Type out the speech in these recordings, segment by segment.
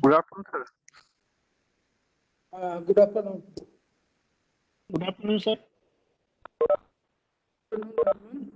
Good afternoon, sir. Good afternoon. Good afternoon, sir. Good afternoon.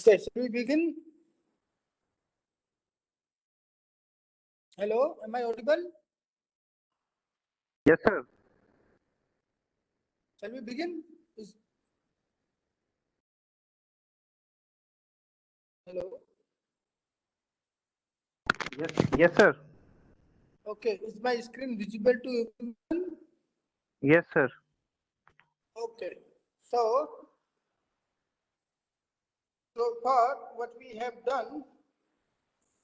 Okay, should we begin? Hello, am I audible? Yes, sir. Shall we begin? Hello. Yes, sir. Okay, is my screen visible to everyone? Yes, sir. Okay, so far what we have done,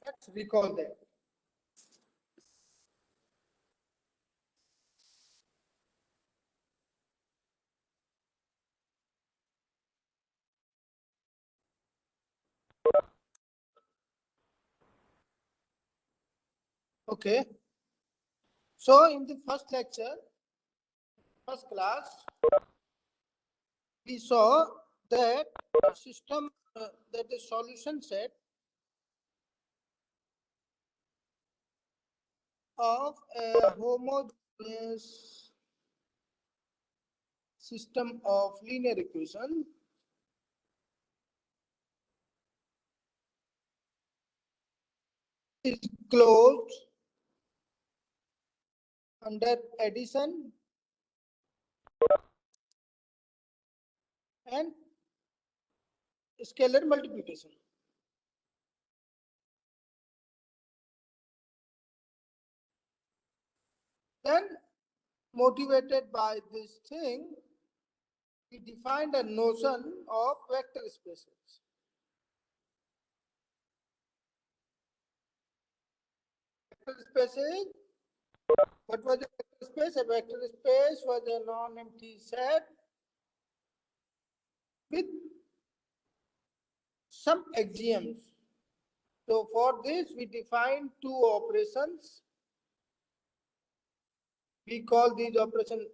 let's recall that. Okay, so in the first lecture, first class, we saw that a system, that the solution set of a homogeneous system of linear equation is closed under addition and scalar multiplication. Then, motivated by this thing, we defined a notion of vector spaces. Vector spaces, what was a vector space? A vector space was a non-empty set with some axioms. So for this, we define two operations. We call these operation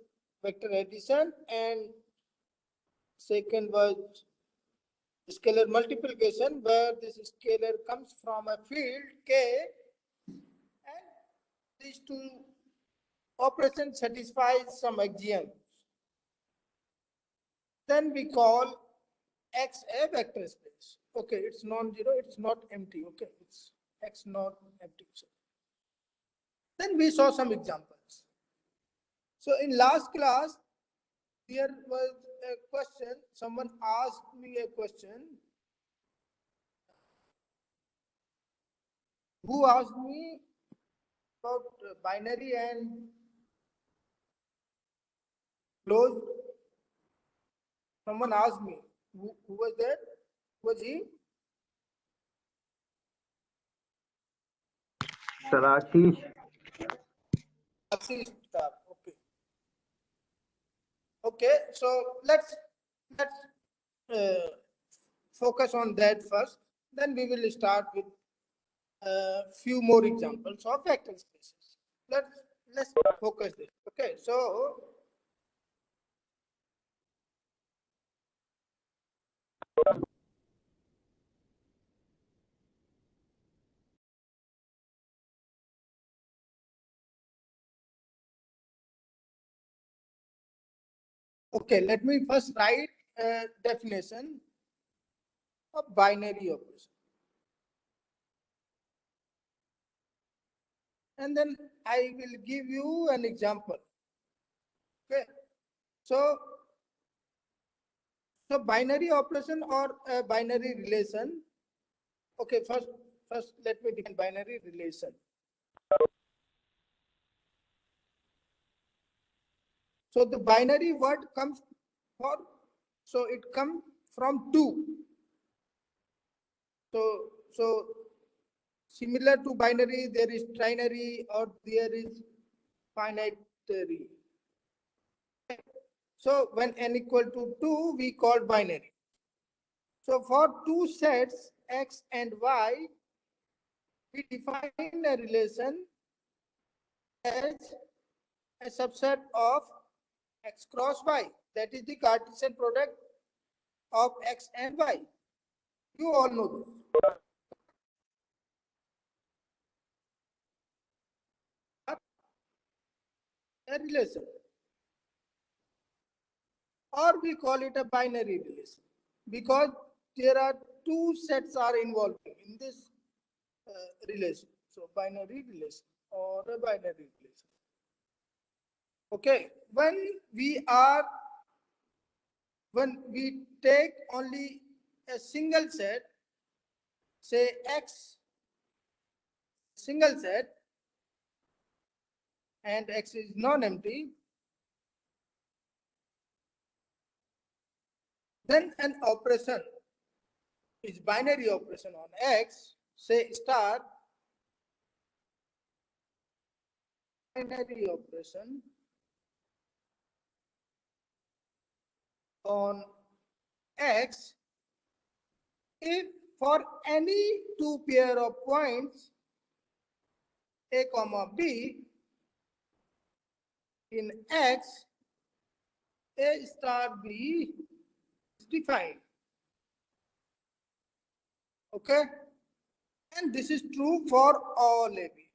vector addition, and second was scalar multiplication, where this scalar comes from a field K, and these two operations satisfy some axioms. Then we call X a vector space. Okay, it's non-zero, it's not empty. Okay, it's X not empty. Then we saw some examples. So in last class, there was a question, someone asked me a question. Who asked me about binary and closed? Someone asked me. Who was that? Who was he? Sir Ashish. Ashish Star. Okay. Okay. So let's focus on that first. Then we will start with a few more examples of vector spaces. Let's focus this. Okay. So okay, let me first write a definition of binary operation. And then I will give you an example. Okay. So binary operation or a binary relation. Okay, first let me define binary relation. So the binary word comes for, so it comes from two. So similar to binary, there is trinary or there is finitary. So when n equal to 2, we call binary. So for two sets x and y, we define a relation as a subset of x cross y. That is the Cartesian product of x and y. You all know this. A relation, or we call it a binary relation, because there are two sets are involved in this relation. So binary relation or a binary relation. Okay, when we take only a single set, say x single set, and x is non-empty, then an operation is binary operation on x, say star, binary operation on x if for any two pair of points a comma b in x, a star b is defined. Okay, and this is true for all a b.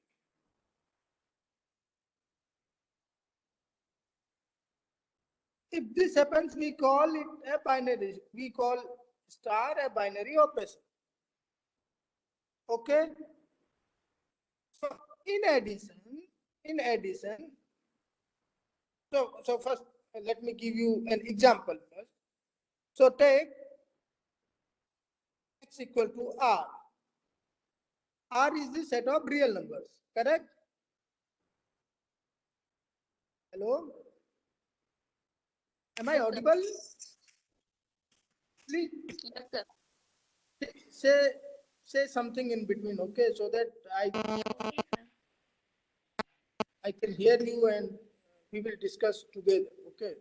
If this happens, we call it a binary. We call star a binary operation. Okay. So in addition, so first let me give you an example first. So take x equal to r. R is the set of real numbers, correct? Hello? Am I audible? Please Yes, sir. say something in between, okay, so that Okay, sir. I can hear you and we will discuss together, okay?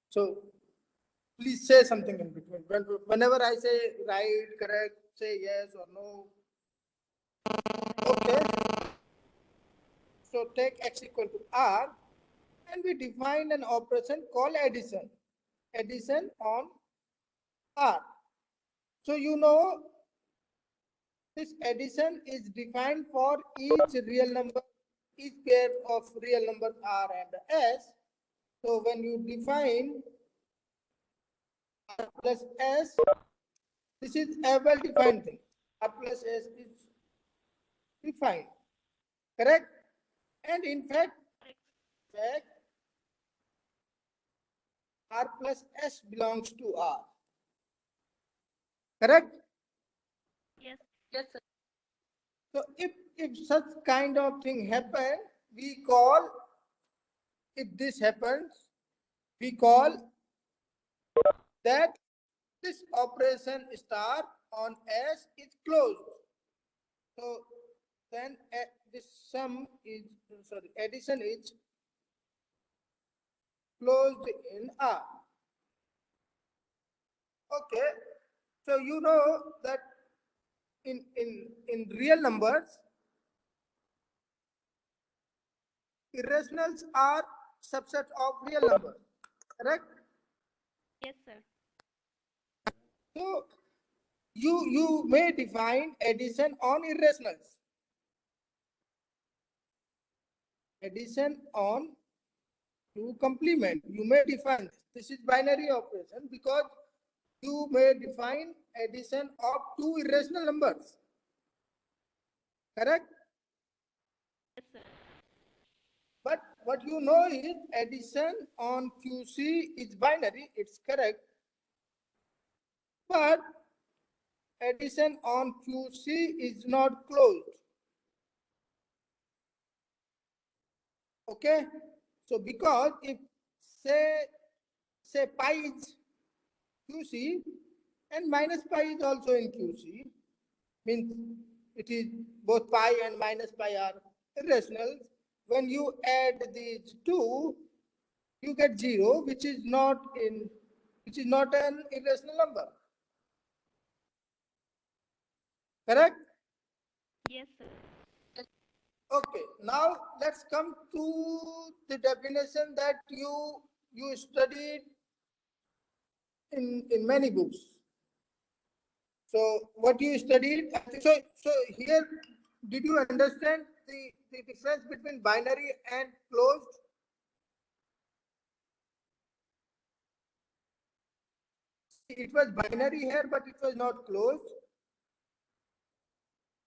So please say something in between. Whenever I say right, correct, say yes or no. Okay. So take x equal to r and we define an operation called addition. Addition on r. So you know this addition is defined for each real number, each pair of real numbers r and s. So when you define r plus s, this is a well-defined thing. R plus s is defined, correct? And in fact, r plus s belongs to r, correct? Yes. Yes, sir. So if such kind of thing happen, we call, if this happens, we call that this operation star on S is closed. So then this sum is, sorry, addition is closed in R. Okay. So you know that in real numbers, irrationals are subset of real numbers, correct? Yes, sir. So you may define addition on irrationals. Addition on to complement. You may define this. This is binary operation because you may define addition of two irrational numbers. Correct? Yes, sir. But what you know is addition on QC is binary. It's correct. But addition on QC is not closed. Okay? So because if say pi is QC and minus pi is also in QC, means it is both pi and minus pi are irrational. When you add these two, you get 0, which is not an irrational number. Correct? Yes, sir. Okay. Now let's come to the definition that you studied in many books. So what you studied, I think so here, did you understand the difference between binary and closed? It was binary here, but it was not closed.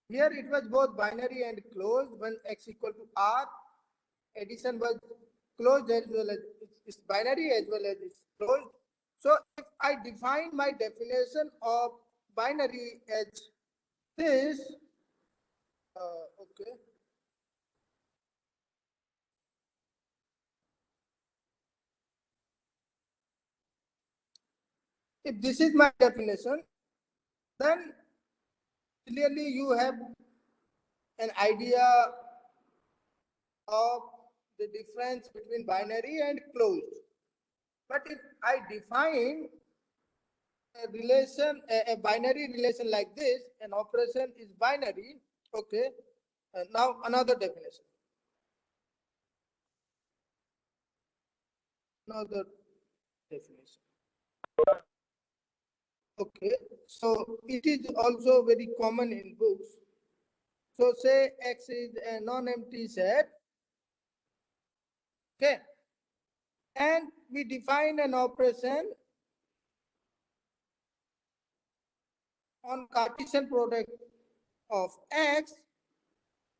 Here it was both binary and closed. When x equal to r, addition was closed as well as it's binary as well as it's closed. So if I define my definition of binary as this, okay. If this is my definition, then clearly you have an idea of the difference between binary and closed. But if I define a relation, a binary relation like this, an operation is binary, okay. Now another definition. Another definition. Okay, so it is also very common in books. So say X is a non-empty set. Okay, and we define an operation on Cartesian product of X,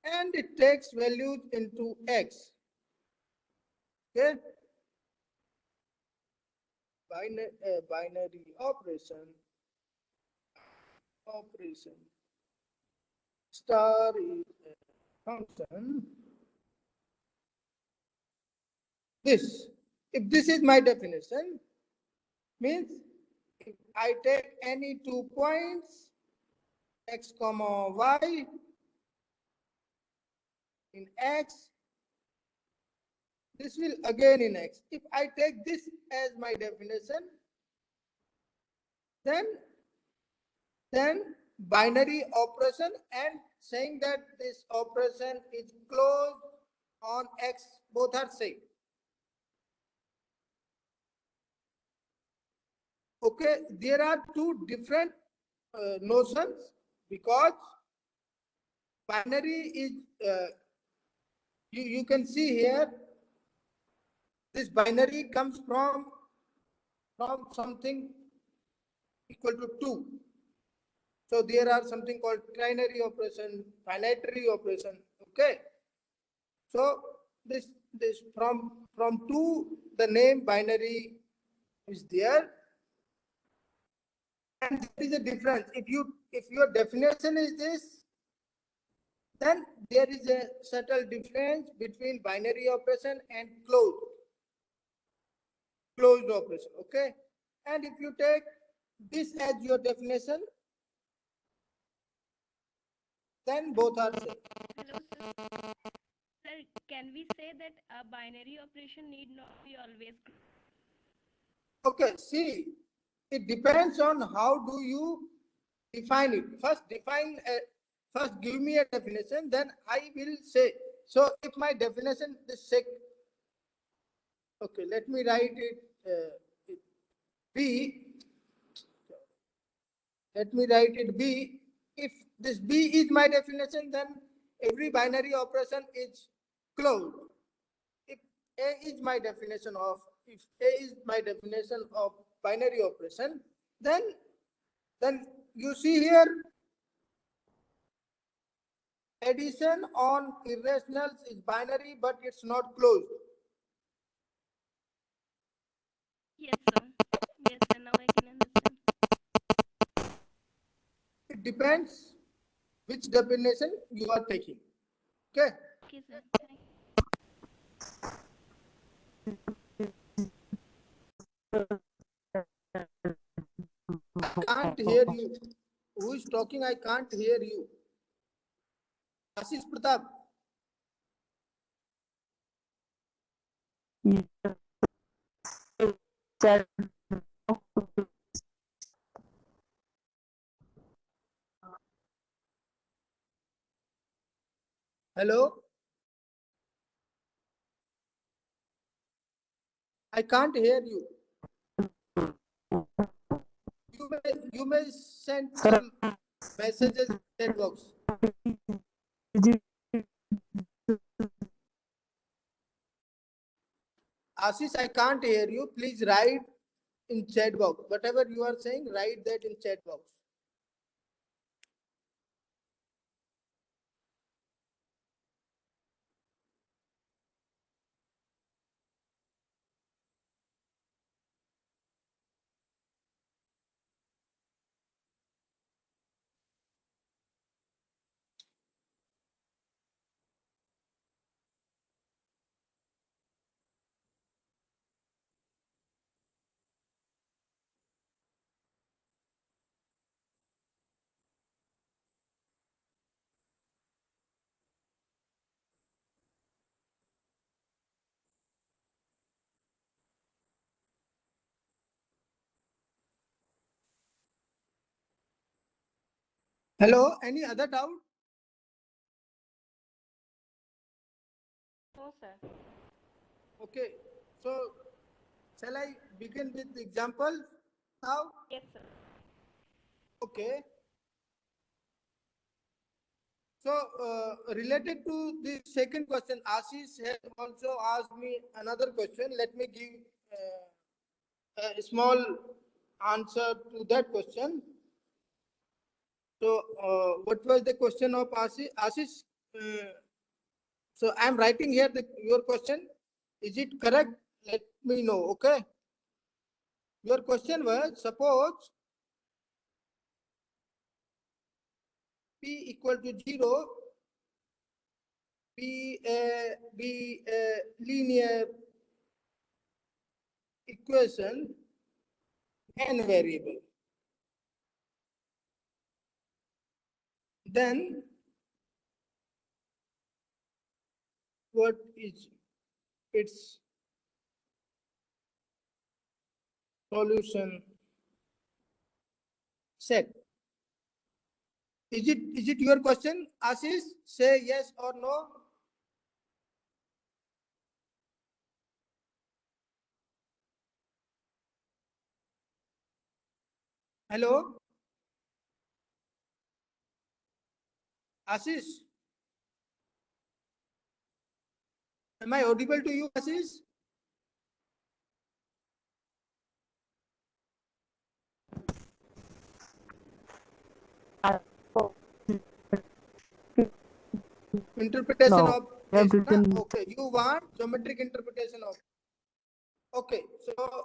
and it takes values into X. Okay, binary operation star is a function. This, if this is my definition, means if I take any 2 points, x comma y, in x, this will again in x. If I take this as my definition, then binary operation and saying that this operation is closed on x, both are same. Okay, there are two different notions, because binary is you can see here, this binary comes from something equal to 2. So there are something called trinary operation, finitary operation. Okay, so this from 2, the name binary is there, and there is a difference. If your definition is this, then there is a subtle difference between binary operation and closed operation. Okay, and if you take this as your definition, then both are same. Hello, sir. Sir, can we say that a binary operation need not be always closed? Okay, see, it depends on how do you define it. First give me a definition, then I will say. So if my definition is sec, okay, let me write it B. Let me write it B. If this B is my definition, then every binary operation is closed. If A is my definition of, if A is my definition of binary operation, then you see here, addition on irrationals is binary, but it's not closed. Yes, sir. Yes, sir. Now I can understand. It depends which definition you are taking. Okay. Okay, sir. Thank I can't hear you. Who is talking? I can't hear you. Ashish Pratap. Hello. I can't hear you. You may send some messages in chat box. Ashish, I can't hear you. Please write in chat box. Whatever you are saying, write that in chat box. Hello. Any other doubt? you. No, sir. Okay. So shall I begin with the example now? Yes, sir. Okay. So related to the second question, Ashish has also asked me another question. Let me give a small answer to that question. So what was the question of Ashish? Ashish, so I'm writing here your question. Is it correct? Let me know. Okay. Your question was, suppose P equal to 0, be a linear equation n variable. Then what is its solution set? Is it your question, Ashish? Say yes or no. Hello, Ashish. Am I audible to you, Ashish? Interpretation No, of I have this, na? written. Okay, you want geometric interpretation of. Okay, so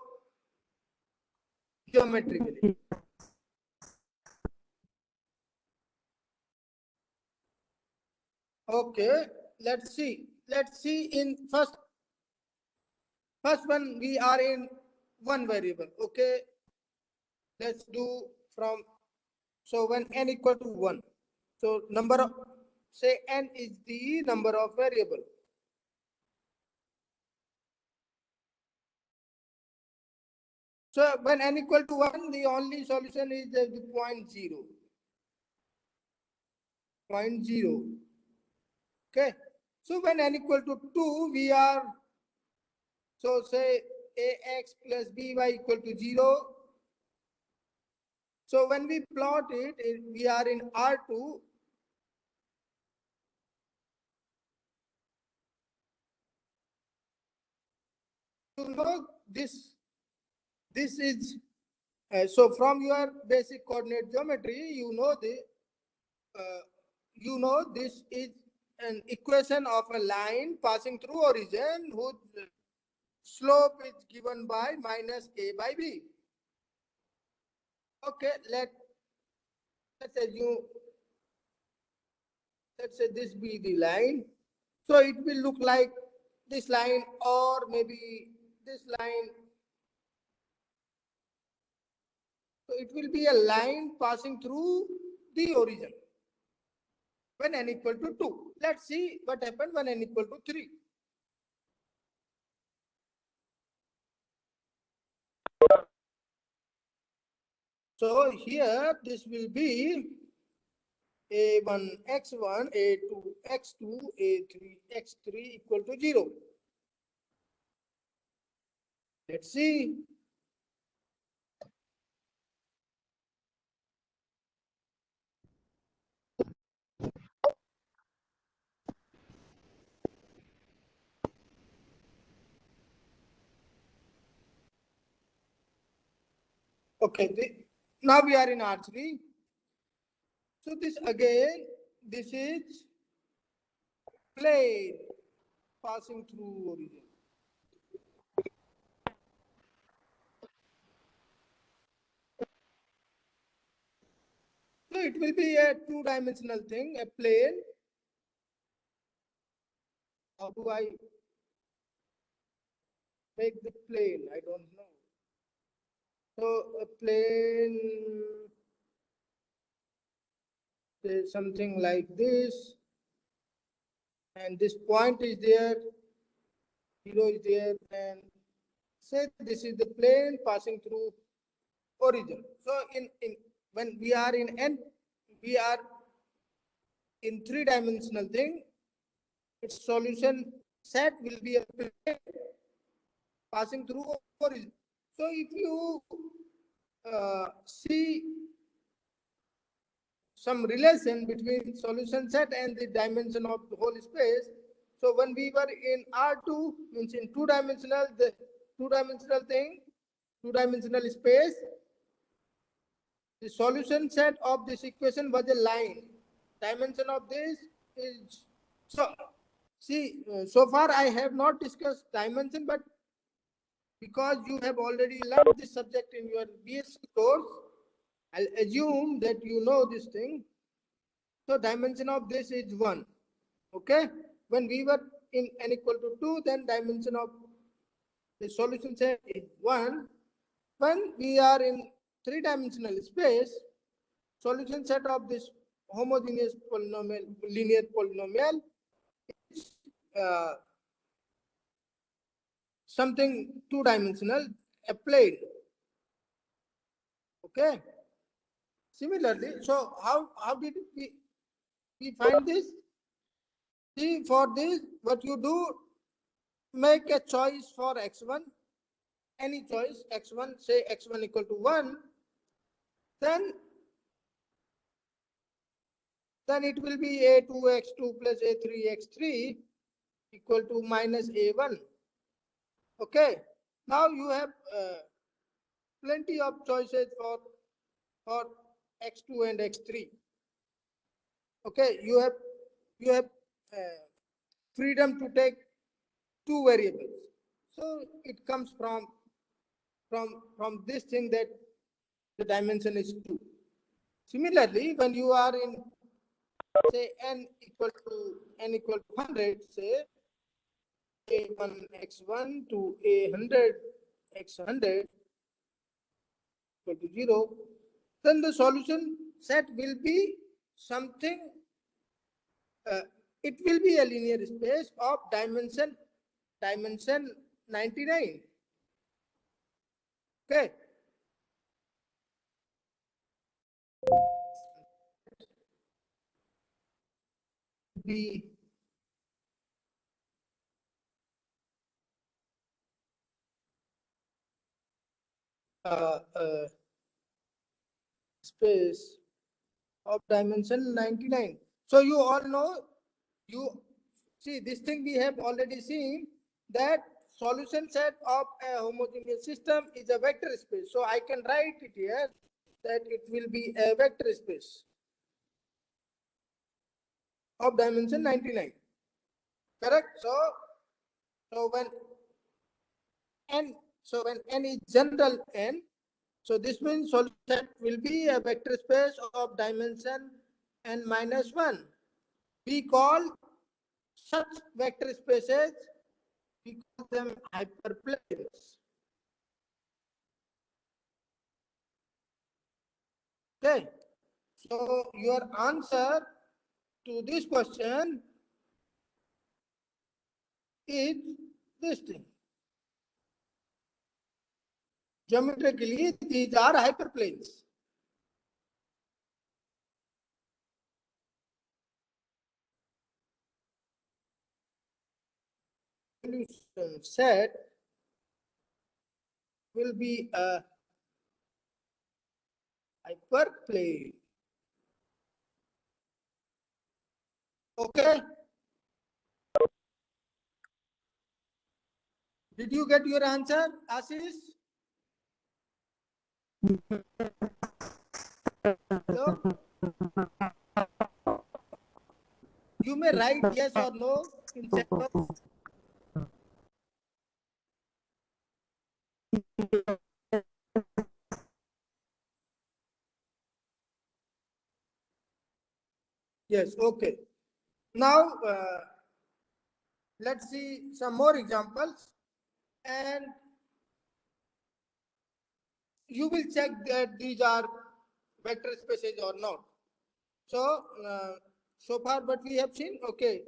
geometrically. Okay, let's see. Let's see in first one we are in one variable. Okay, let's do from, so when n equal to 1, so number of, say n is the number of variable. So when n equal to 1, the only solution is the point 0. Point 0. Okay. So when n equal to 2, we are, so say ax plus by equal to 0. So when we plot it, we are in R2. You know this is, so from your basic coordinate geometry, you know this is an equation of a line passing through origin whose slope is given by minus a by b. Okay, let's assume, let's say this be the line. So it will look like this line, or maybe this line. So it will be a line passing through the origin when n equal to 2. Let's see what happens when n equal to 3. So here this will be a1 x1, a2 x2, a3 x3 equal to 0. Let's see. Okay, now we are in R3. So this again, this is plane passing through origin. So it will be a two-dimensional thing, a plane. How do I make the plane? I don't know. So a plane is something like this, and this point is there, 0 is there, and say this is the plane passing through origin. So in when we are in n, we are in three-dimensional thing. Its solution set will be a plane passing through origin. So if you see some relation between solution set and the dimension of the whole space. So when we were in R2, means in two-dimensional, the two-dimensional thing, two-dimensional space, the solution set of this equation was a line. Dimension of this is, so see, so far I have not discussed dimension, but because you have already learned this subject in your BSc course, I'll assume that you know this thing. So dimension of this is 1. Okay. When we were in n equal to 2, then dimension of the solution set is 1. when we are in three-dimensional space, solution set of this homogeneous polynomial, linear polynomial is something two-dimensional, a plane. Okay. Similarly, so how did we find this? See, for this, what you do, make a choice for x1, any choice, x1, say x1 equal to 1, then it will be a2 x2 plus a3 x3 equal to minus a1. Okay. Now you have plenty of choices for x2 and x3. Okay. You have freedom to take two variables. So it comes from this thing that the dimension is 2. Similarly, when you are in, say, n equal to 100, say a1 x1 to a100 x100 equal to 0, then the solution set will be something, it will be a linear space of dimension 99. Okay. Be space of dimension 99. So you all know, you see this thing we have already seen, that solution set of a homogeneous system is a vector space. So I can write it here that it will be a vector space of dimension 99. Correct? So when n is general n, so this means solution set will be a vector space of dimension n minus 1. We call such vector spaces, we call them hyperplanes. Okay. So your answer to this question is this thing. Geometrically, these are hyperplanes. Solution set will be a hyperplane. Okay. Did you get your answer, Ashish? Hello? You may write yes or no in chat box. Yes, okay. Now, let's see some more examples, and you will check that these are vector spaces or not. So, so far what we have seen, okay.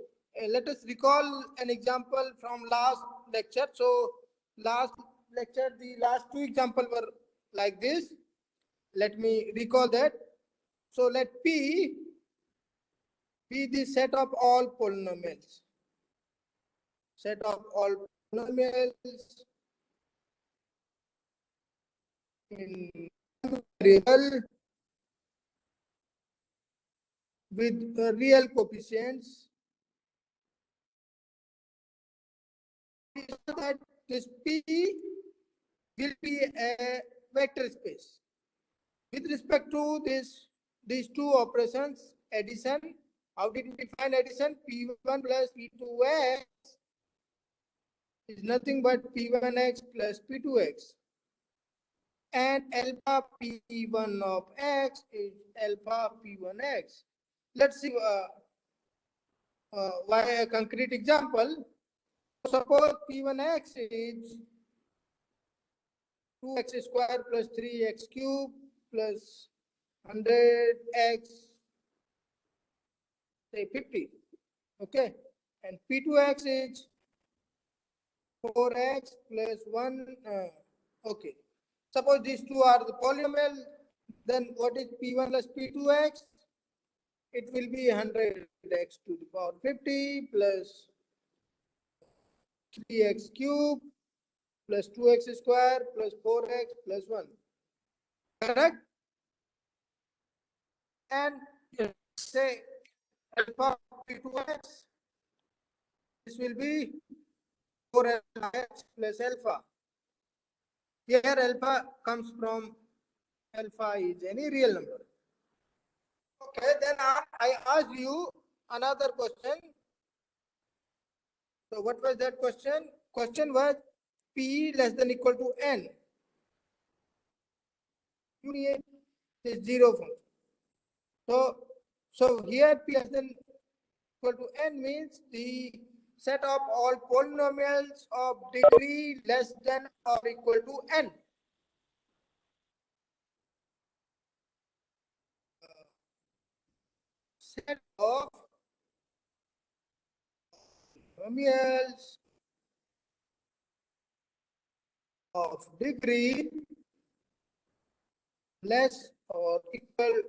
Let us recall an example from last lecture. So, last lecture, the last two examples were like this. Let me recall that. So, let P be the set of all polynomials. Set of all polynomials in variable with real coefficients. So that this P will be a vector space. With respect to these two operations, addition, how did we define addition? P1 plus P2x is nothing but P1x plus P2x. And alpha P1 of x is alpha P1x. Let's see why a concrete example. Suppose P1x is 2x square plus 3x cube plus 100x, say 50. Okay, and P2x is 4x plus 1. Okay, suppose these two are the polynomial, then what is P1 plus P2x? It will be 100x to the power 50 plus 3x cube plus 2x square plus 4x plus 1. Correct? And say alpha P2x, this will be 4x plus alpha. Here alpha comes from alpha is any real number. Okay, then I asked you another question. So what was that question? Question was P less than equal to N. Union is 0 function. So here P less than equal to N means the set of all polynomials of degree less than or equal to N. Set of polynomials of degree less or equal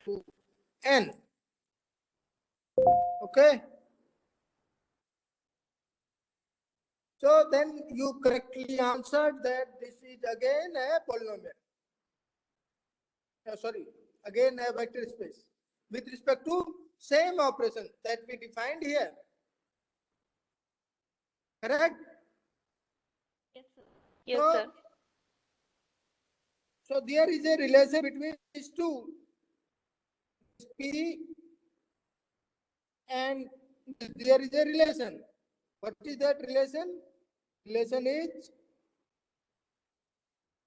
to N. Okay. So then you correctly answered that this is again a polynomial. Sorry, again a vector space with respect to same operation that we defined here. Correct? Yes, sir. Yes, So, sir. so there is a relation between these two, P, and there is a relation. What is that relation? Relation is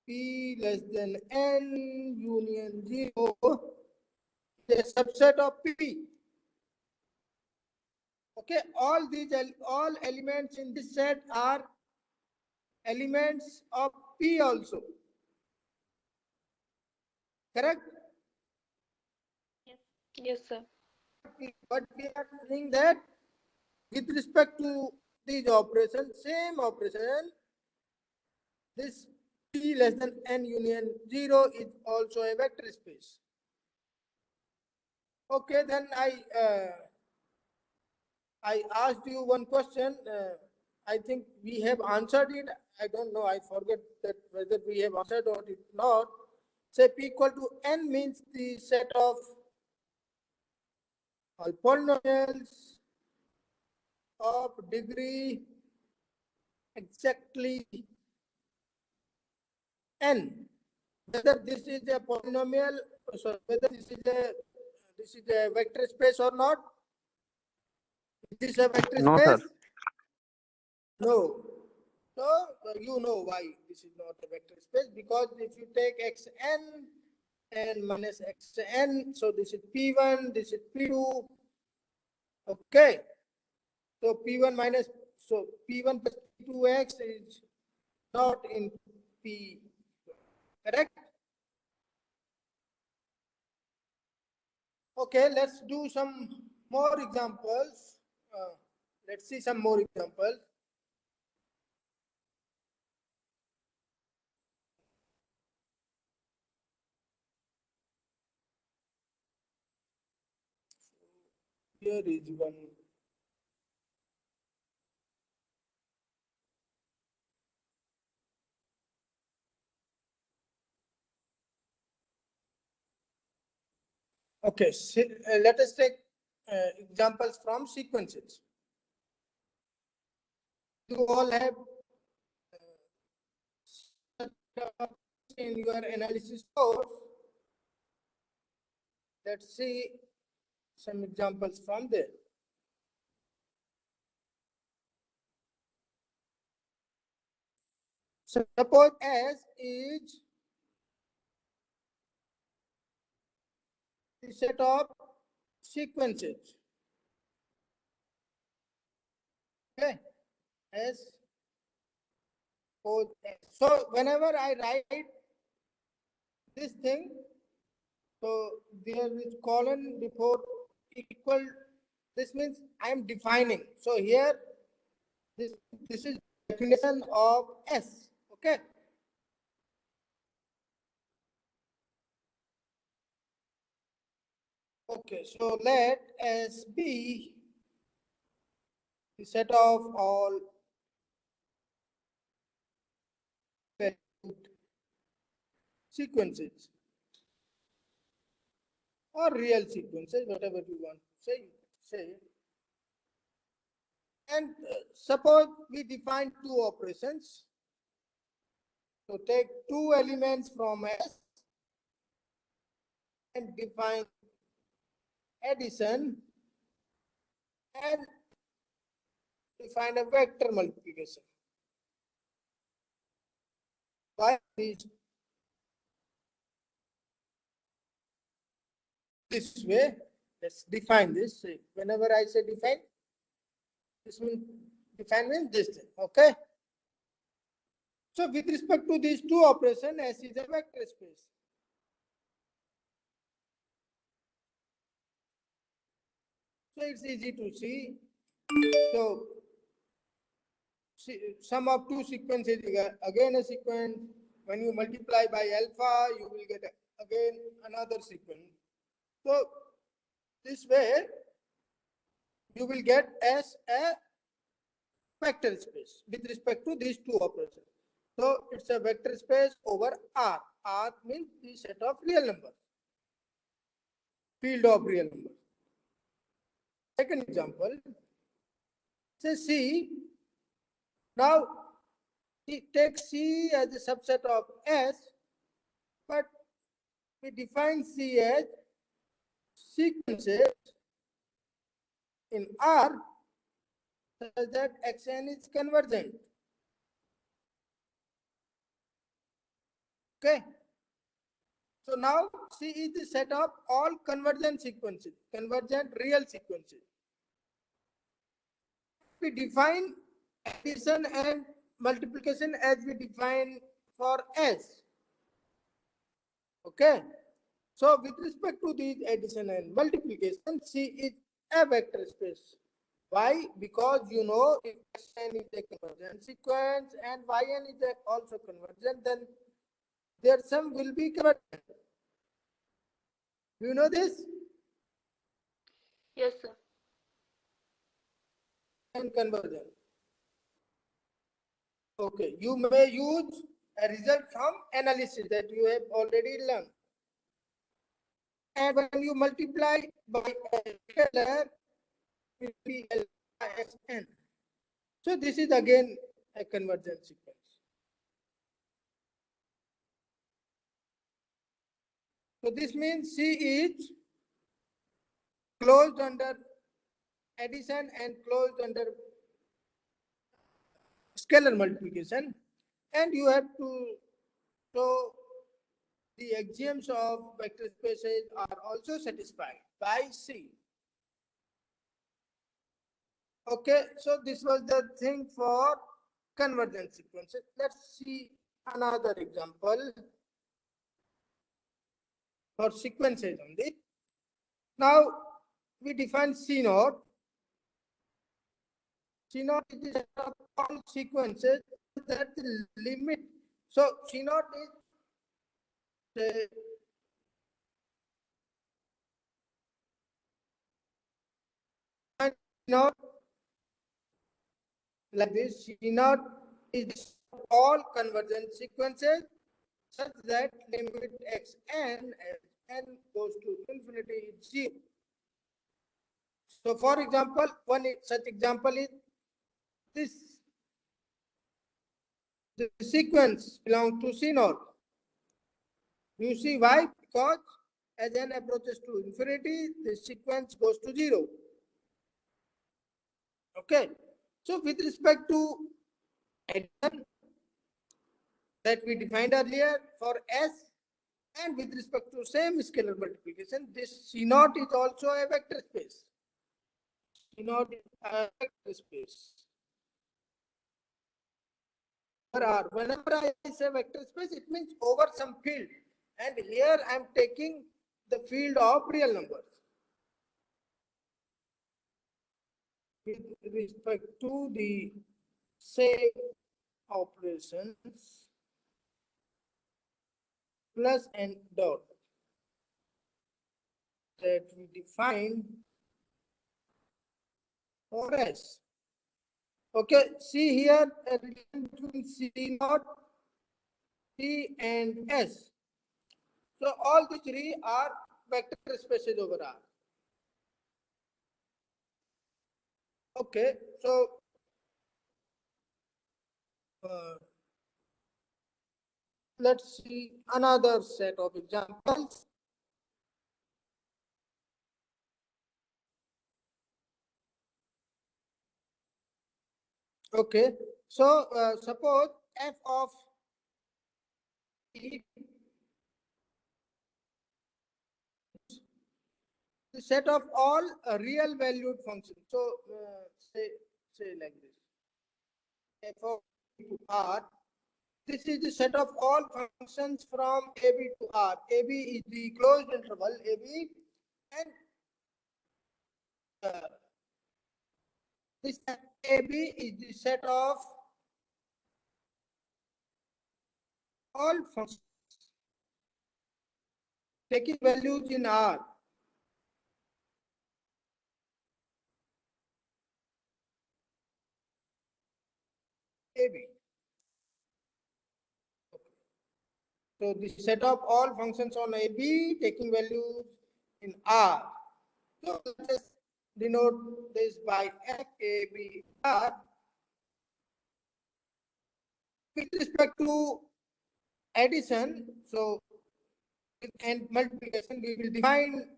P less than N union 0 is a subset of P. Okay, all elements in this set are elements of P also. Correct? Yes. Yes, sir. But we are saying that with respect to these operations, same operation, this P less than N union 0 is also a vector space. Okay, then I asked you one question. I think we have answered it. I don't know. I forget that whether we have answered or not. Say P equal to N means the set of all polynomials of degree exactly N. Whether this is a polynomial, so whether this is a vector space or not. Is this a vector No, sir. space? No. So you know why this is not a vector space, because if you take xn and minus xn, so this is p1, this is p2. Okay. So p1 minus, so p1 plus p2x is not in p. Correct? Okay, let's do some more examples. Let's see some more examples. Here is one. Okay, so, let us take examples from sequences. You all have in your analysis course. Let's see some examples from there. So suppose S is the set of sequences. Okay, S suppose S. So whenever I write this thing, so there is colon before equal. This means I am defining. So here, this is definition of S. Okay. Okay. So let S be the set of all sequences or real sequences, whatever you want to say. And suppose we define two operations. So take two elements from S and define addition and define a vector multiplication. By this way, let's define this. Whenever I say define, this means define means this thing. Okay. So with respect to these two operations, S is a vector space. So it's easy to see. So sum of two sequences again a sequence. When you multiply by alpha, you will get again another sequence. So this way, you will get as a vector space with respect to these two operations. So it's a vector space over R. R means the set of real numbers, field of real numbers. Second example, say C. Now, take C as a subset of S, but we define C as sequences in R such that Xn is convergent. Okay. So now C is the set of all convergent sequences, convergent real sequences. We define addition and multiplication as we define for S. Okay. So with respect to these addition and multiplication, C is a vector space. Why? Because you know if Xn is a convergent sequence and Yn is also convergent, then their sum will be convergent. You know this? Yes, sir. And convergent. Okay, you may use a result from analysis that you have already learned. And when you multiply by a scalar, it will be Xn. So this is again a convergent sequence. So this means C is closed under addition and closed under scalar multiplication, and you have to show the axioms of vector spaces are also satisfied by C. Okay, so this was the thing for convergent sequences. Let's see another example for sequences only. Now we define C naught. C naught is the set of all sequences that the limit. So C naught is the naught like this. C naught is all convergent sequences such that limit Xn as n goes to infinity is 0. So for example, one such example is this. The sequence belongs to C naught. You see why? Because as n approaches to infinity, the sequence goes to 0. Okay. So with respect to addition that we defined earlier for S, and with respect to same scalar multiplication, this C naught is also a vector space. C naught is a vector space. over R. Whenever I say vector space, it means over some field. And here I am taking the field of real numbers. With respect to the same operations, plus and dot, that we define for S. Okay, see here a relation between C naught, C and S. So all the three are vector spaces over R. Okay, so let's see another set of examples. Okay, so suppose f of e, the set of all real valued functions. So say like this, f of e to r. This is the set of all functions from AB to R. AB is the closed interval AB, and this AB is the set of all functions taking values in R. AB. So the set of all functions on AB taking values in R. So let us denote this by FABR. With respect to addition, so and multiplication, we will define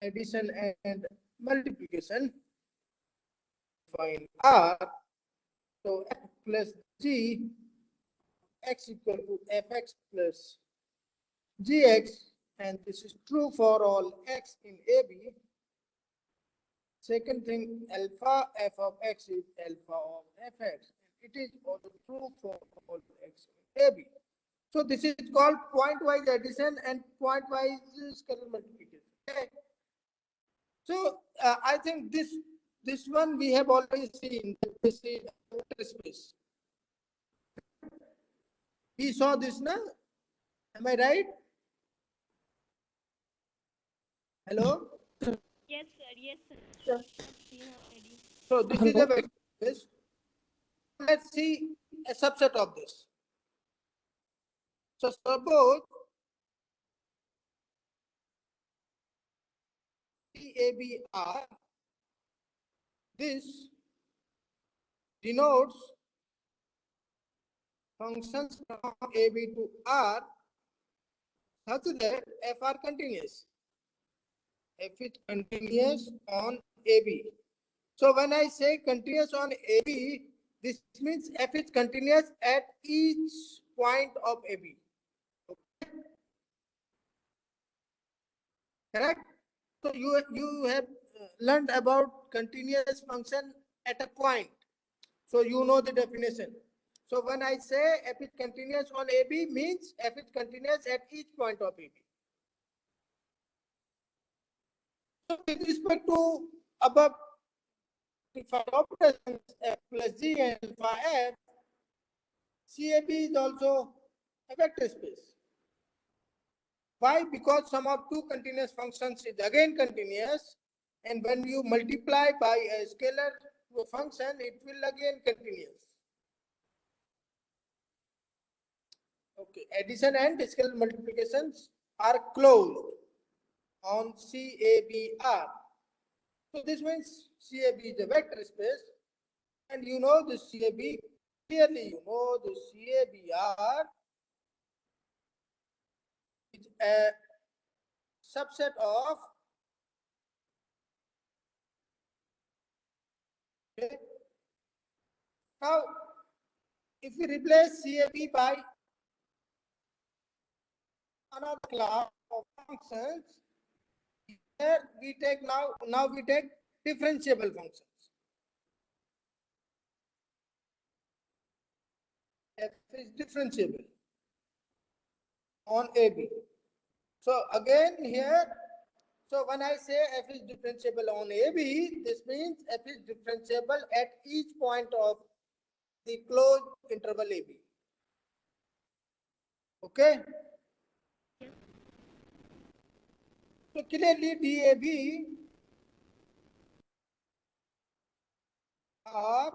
addition and multiplication. Define R. So f plus g, x equal to fx plus gx, and this is true for all x in AB. Second thing, alpha f of x is alpha of fx. It is also true for all x in AB. So this is called pointwise addition and pointwise scalar multiplication. Okay. So I think this one we have already seen. This is vector space. We saw this now. Am I right? Hello? Yes, sir. Yes, sir. Yeah. Seen already. So this is a vector space. Let's see a subset of this. So suppose CABR, this denotes functions from AB to R such that f are continuous. F is continuous on AB. So when I say continuous on AB, this means f is continuous at each point of AB. Okay. Correct? So you have learned about continuous function at a point. So you know the definition. So when I say f is continuous on AB, means f is continuous at each point of AB. So with respect to above defined operations f plus g and alpha f, CAB is also a vector space. Why? Because sum of two continuous functions is again continuous, and when you multiply by a scalar function, it will again continuous. Okay, addition and scalar multiplications are closed on CABR. So this means CAB is a vector space, and you know the CAB clearly. You know the CABR is a subset of. Okay. Now, if we replace CAB by another class of functions, here we take now we take differentiable functions. f is differentiable on AB. So again here, so when I say f is differentiable on AB, this means f is differentiable at each point of the closed interval AB. Okay? So clearly DAB R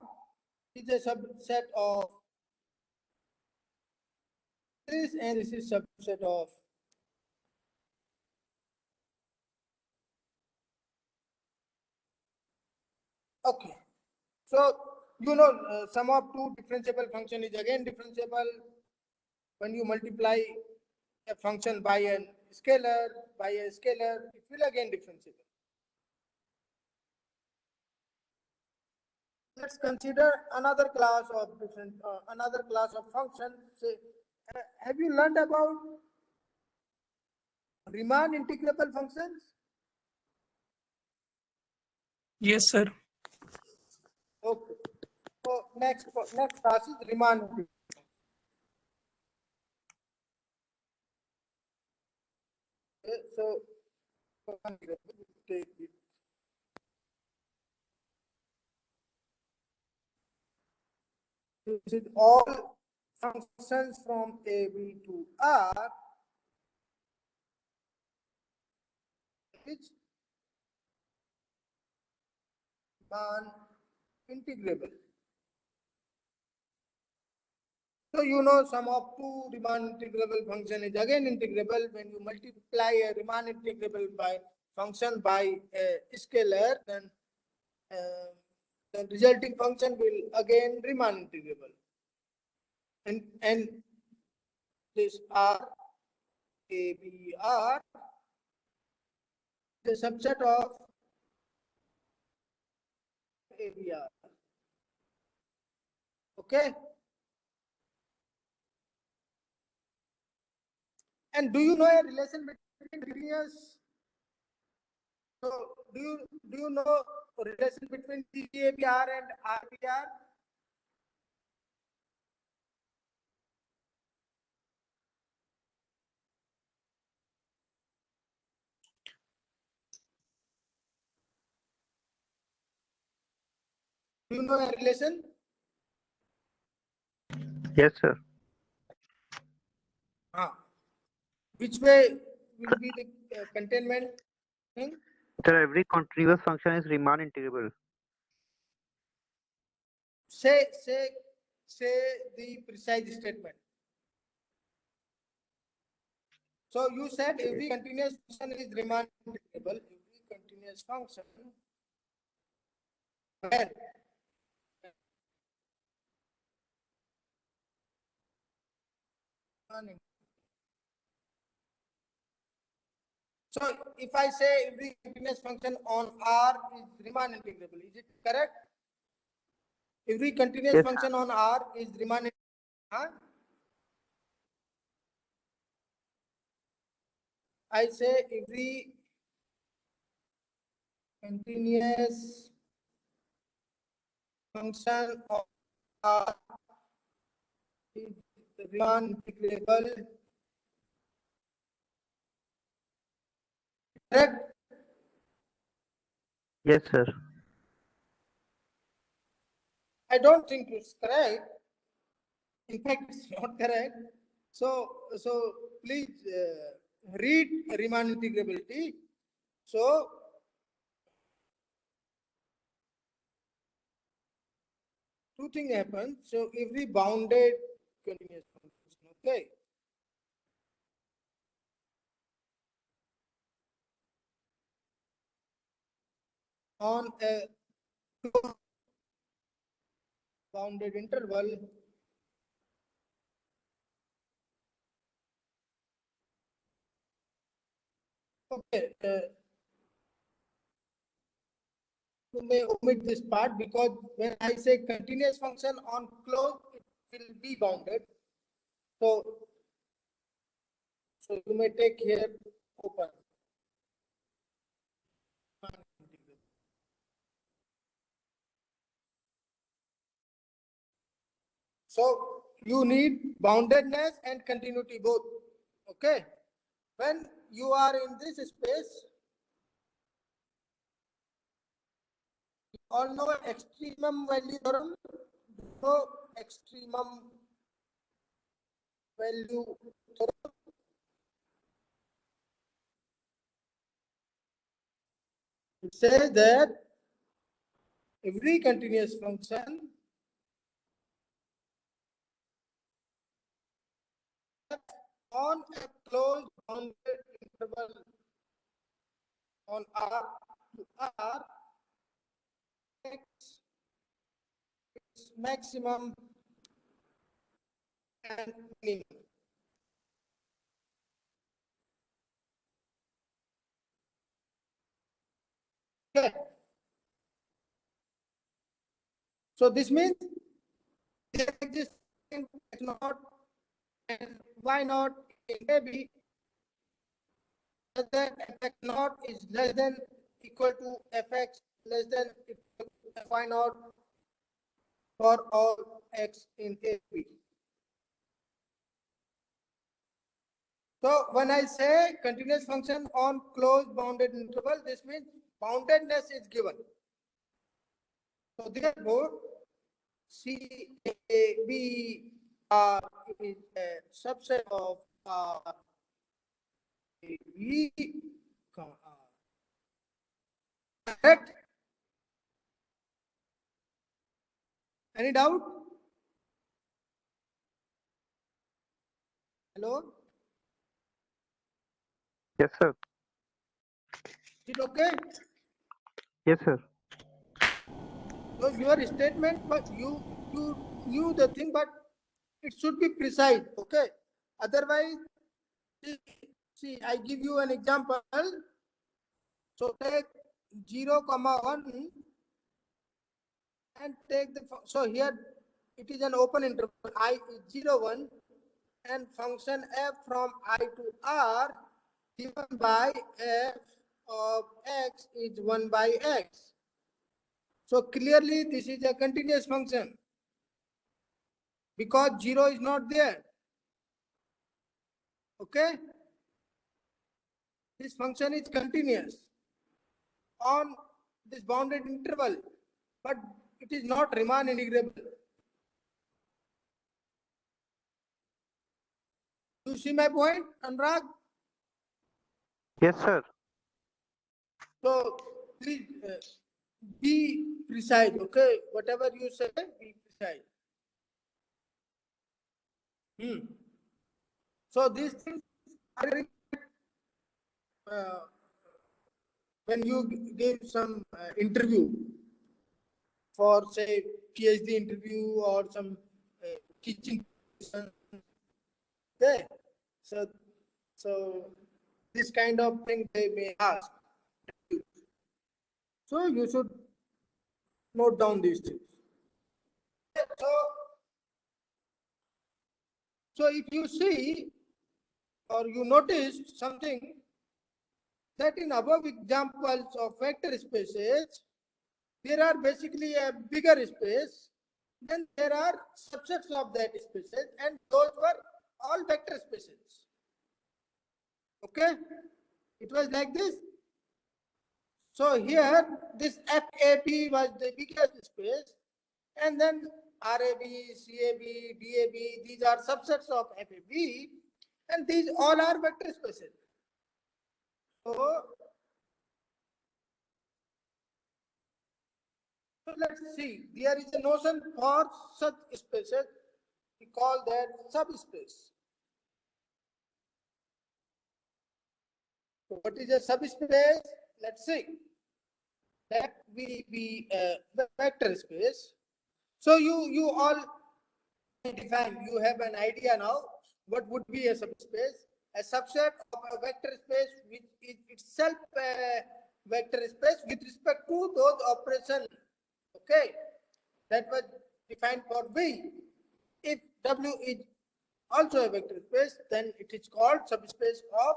is a subset of this, and this is subset of okay. So you know sum of two differentiable function is again differentiable when you multiply a function by a scalar, it will again differentiable. Let's consider another class of function. Say, have you learned about Riemann integrable functions? Yes, sir. Okay. So next class is Riemann integrable. Okay, so take it. This is all functions from A, B to R, which Riemann integrable. So you know sum of two Riemann integrable function is again integrable when you multiply a Riemann integrable by function by a scalar, then the resulting function will again Riemann integrable. And this R A B R is a subset of A B R. Okay. And do you know a relation between continuous? So do you know a relation between GABR and RBR? Do you know a relation? Yes, sir. Which way will be the containment thing? Sir, every continuous function is Riemann integrable. Say the precise statement. So you said every continuous function is Riemann integrable. Every continuous function where so if I say every continuous function on R is Riemann integrable, is it correct? Every continuous Yes. function on R is Riemann integrable. Huh? I say every continuous function of R is Riemann integrable. Correct? Yes, sir. I don't think it's correct. In fact, it's not correct. So please read Riemann integrability. So two things happen. So every bounded continuous function, okay. On a bounded interval, okay, you may omit this part because when I say continuous function on closed, it will be bounded. So you may take here open. So you need boundedness and continuity both. Okay. When you are in this space, you all know extremum value theorem. So extremum value theorem. It says that every continuous function on a closed bounded interval on R to R, X is maximum and minimum. Okay. So this means there exists X naught and Y naught in AB such that Fx naught is less than equal to Fx less than equal to Fy naught for all X in AB. So when I say continuous function on closed bounded interval, this means boundedness is given. So therefore, CAB is a subset of V. Correct? Any doubt? Hello? Yes, sir. Is it okay? Yes, sir. So your statement, but you knew the thing, but it should be precise. Okay. Otherwise, see, I give you an example. So take 0, 1 and take the, so here it is an open interval, I is 0, 1 and function f from I to R given by f of x is 1 by x. So clearly this is a continuous function because 0 is not there. Okay. This function is continuous on this bounded interval, but it is not Riemann integrable. You see my point, Anurag? Yes, sir. So please be precise, okay? Whatever you say, be precise. So these things are when you give some interview for say PhD interview or some teaching position, okay? So this kind of thing they may ask. So you should note down these things. So if you see or you notice something that in above examples of vector spaces, there are basically a bigger space, then there are subsets of that spaces, and those were all vector spaces. Okay, it was like this. So here this FAP was the biggest space, and then RAB, CAB, DAB, these are subsets of FAB, and these all are vector spaces. So let's see, there is a notion for such spaces, we call that subspace. So what is a subspace? Let's see. That will be a vector space. So you all define, you have an idea now what would be a subspace. A subset of a vector space which is itself a vector space with respect to those operations. Okay, that was defined for V. If W is also a vector space, then it is called subspace of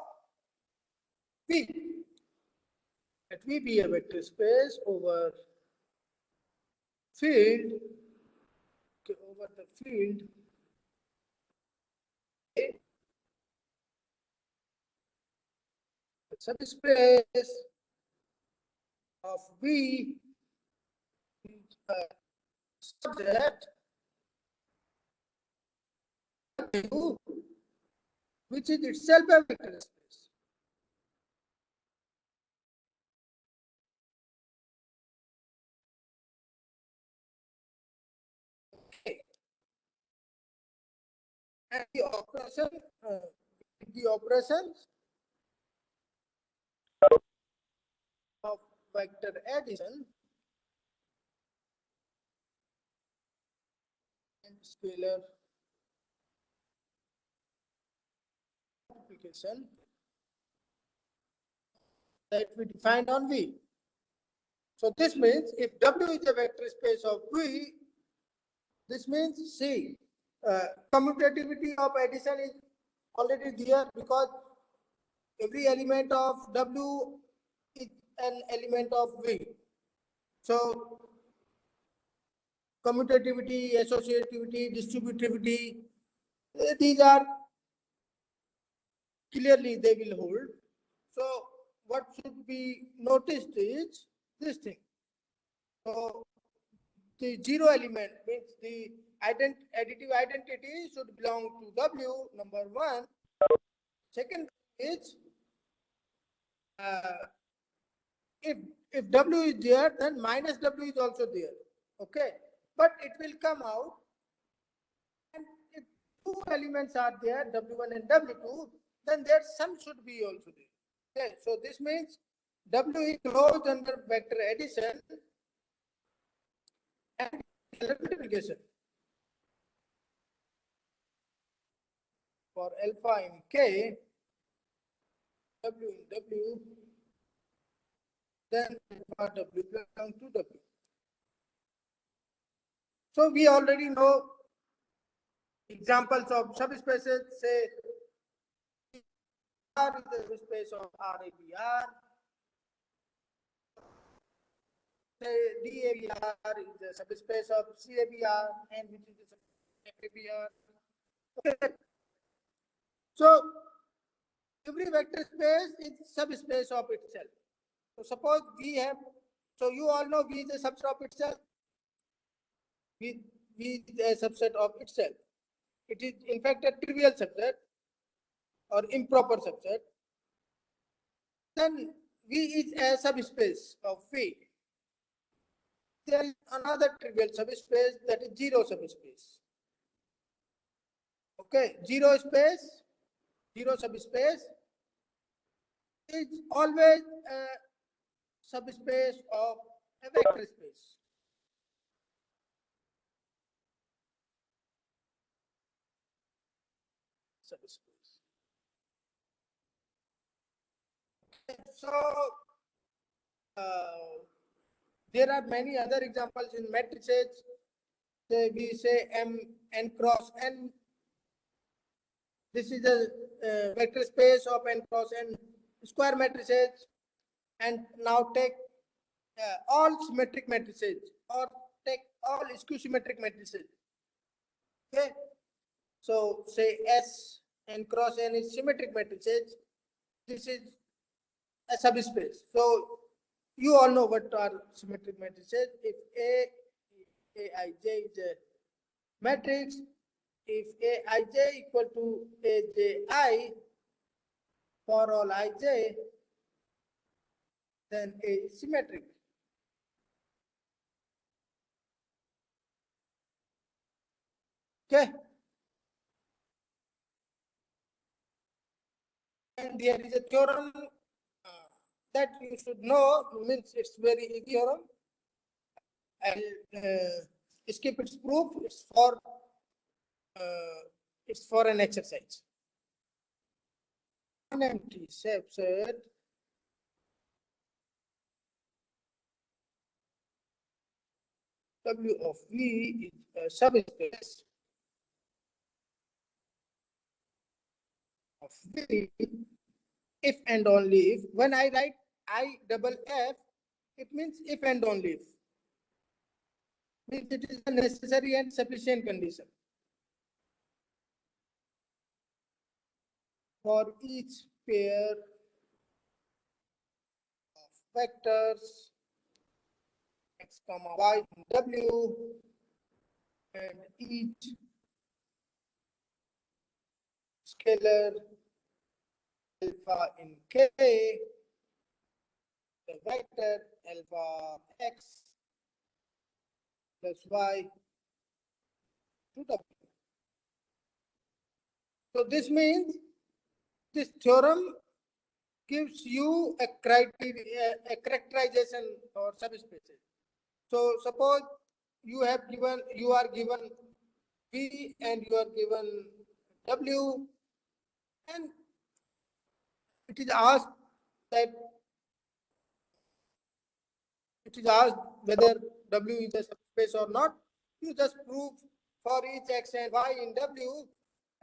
V. Let V be a vector space over field, okay, over the field subspace of V is a subset W, which is itself a vector space. Okay. And the operations of vector addition and scalar multiplication that we defined on V. So this means if W is a vector space of V, this means C, commutativity of addition is already there because every element of W is an element of V. So commutativity, associativity, distributivity, these are clearly they will hold. So what should be noticed is this thing. So the zero element means the additive identity should belong to W, number one. Second is if W is there, then minus W is also there. Okay, but it will come out, and if two elements are there, W1 and W2, then their sum should be also there. Okay, so this means W is closed under vector addition and multiplication. For alpha in K, W in W, then alpha W belongs to W. So we already know examples of subspaces. Say R is the subspace of RABR. Say DABR is the subspace of CABR, and which is the subspace of ABR. Okay. So every vector space is subspace of itself. So suppose we have, so you all know V is a subset of itself. V is a subset of itself. It is in fact a trivial subset or improper subset. Then V is a subspace of V. There is another trivial subspace, that is zero subspace. Okay, zero subspace is always a subspace of a vector space. Subspace. Okay, so there are many other examples in matrices. Say we say M n cross n. This is a vector space of n cross n square matrices. And now take all symmetric matrices or take all skew symmetric matrices. Okay. So say S n cross n is symmetric matrices. This is a subspace. So you all know what are symmetric matrices. If Aij is a matrix, if Aij equal to Aj for all Ij, then A is symmetric. Okay. And there is a theorem that you should know, means it's very easy theorem. I'll skip its proof. It's for an exercise. An empty subset W of V is a subspace of V if and only if. When I write I double F, it means if and only if. Means it is a necessary and sufficient condition for each pair vectors x comma y in W, and each scalar alpha in K, the vector alpha x plus y to W. So this means this theorem gives you a criteria, a characterization for subspaces. So suppose you are given V and you are given W, and it is asked that whether W is a subspace or not. You just prove for each x and y in W,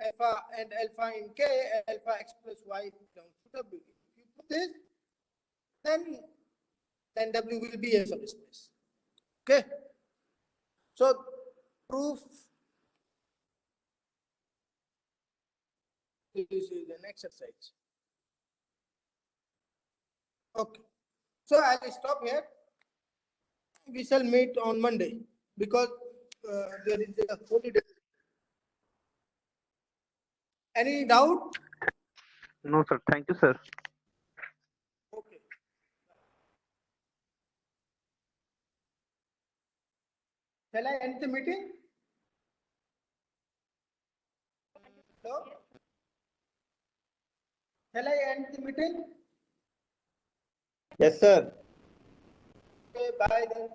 alpha and alpha in K, alpha x plus y belongs to W. If you put this, then W will be a subspace. Okay. So proof. This is an exercise. Okay. So I will stop here. We shall meet on Monday because there is a holiday. Any doubt? No, sir. Thank you, sir. Okay. Shall I end the meeting? Hello? Shall I end the meeting? Yes, sir. Okay, bye then.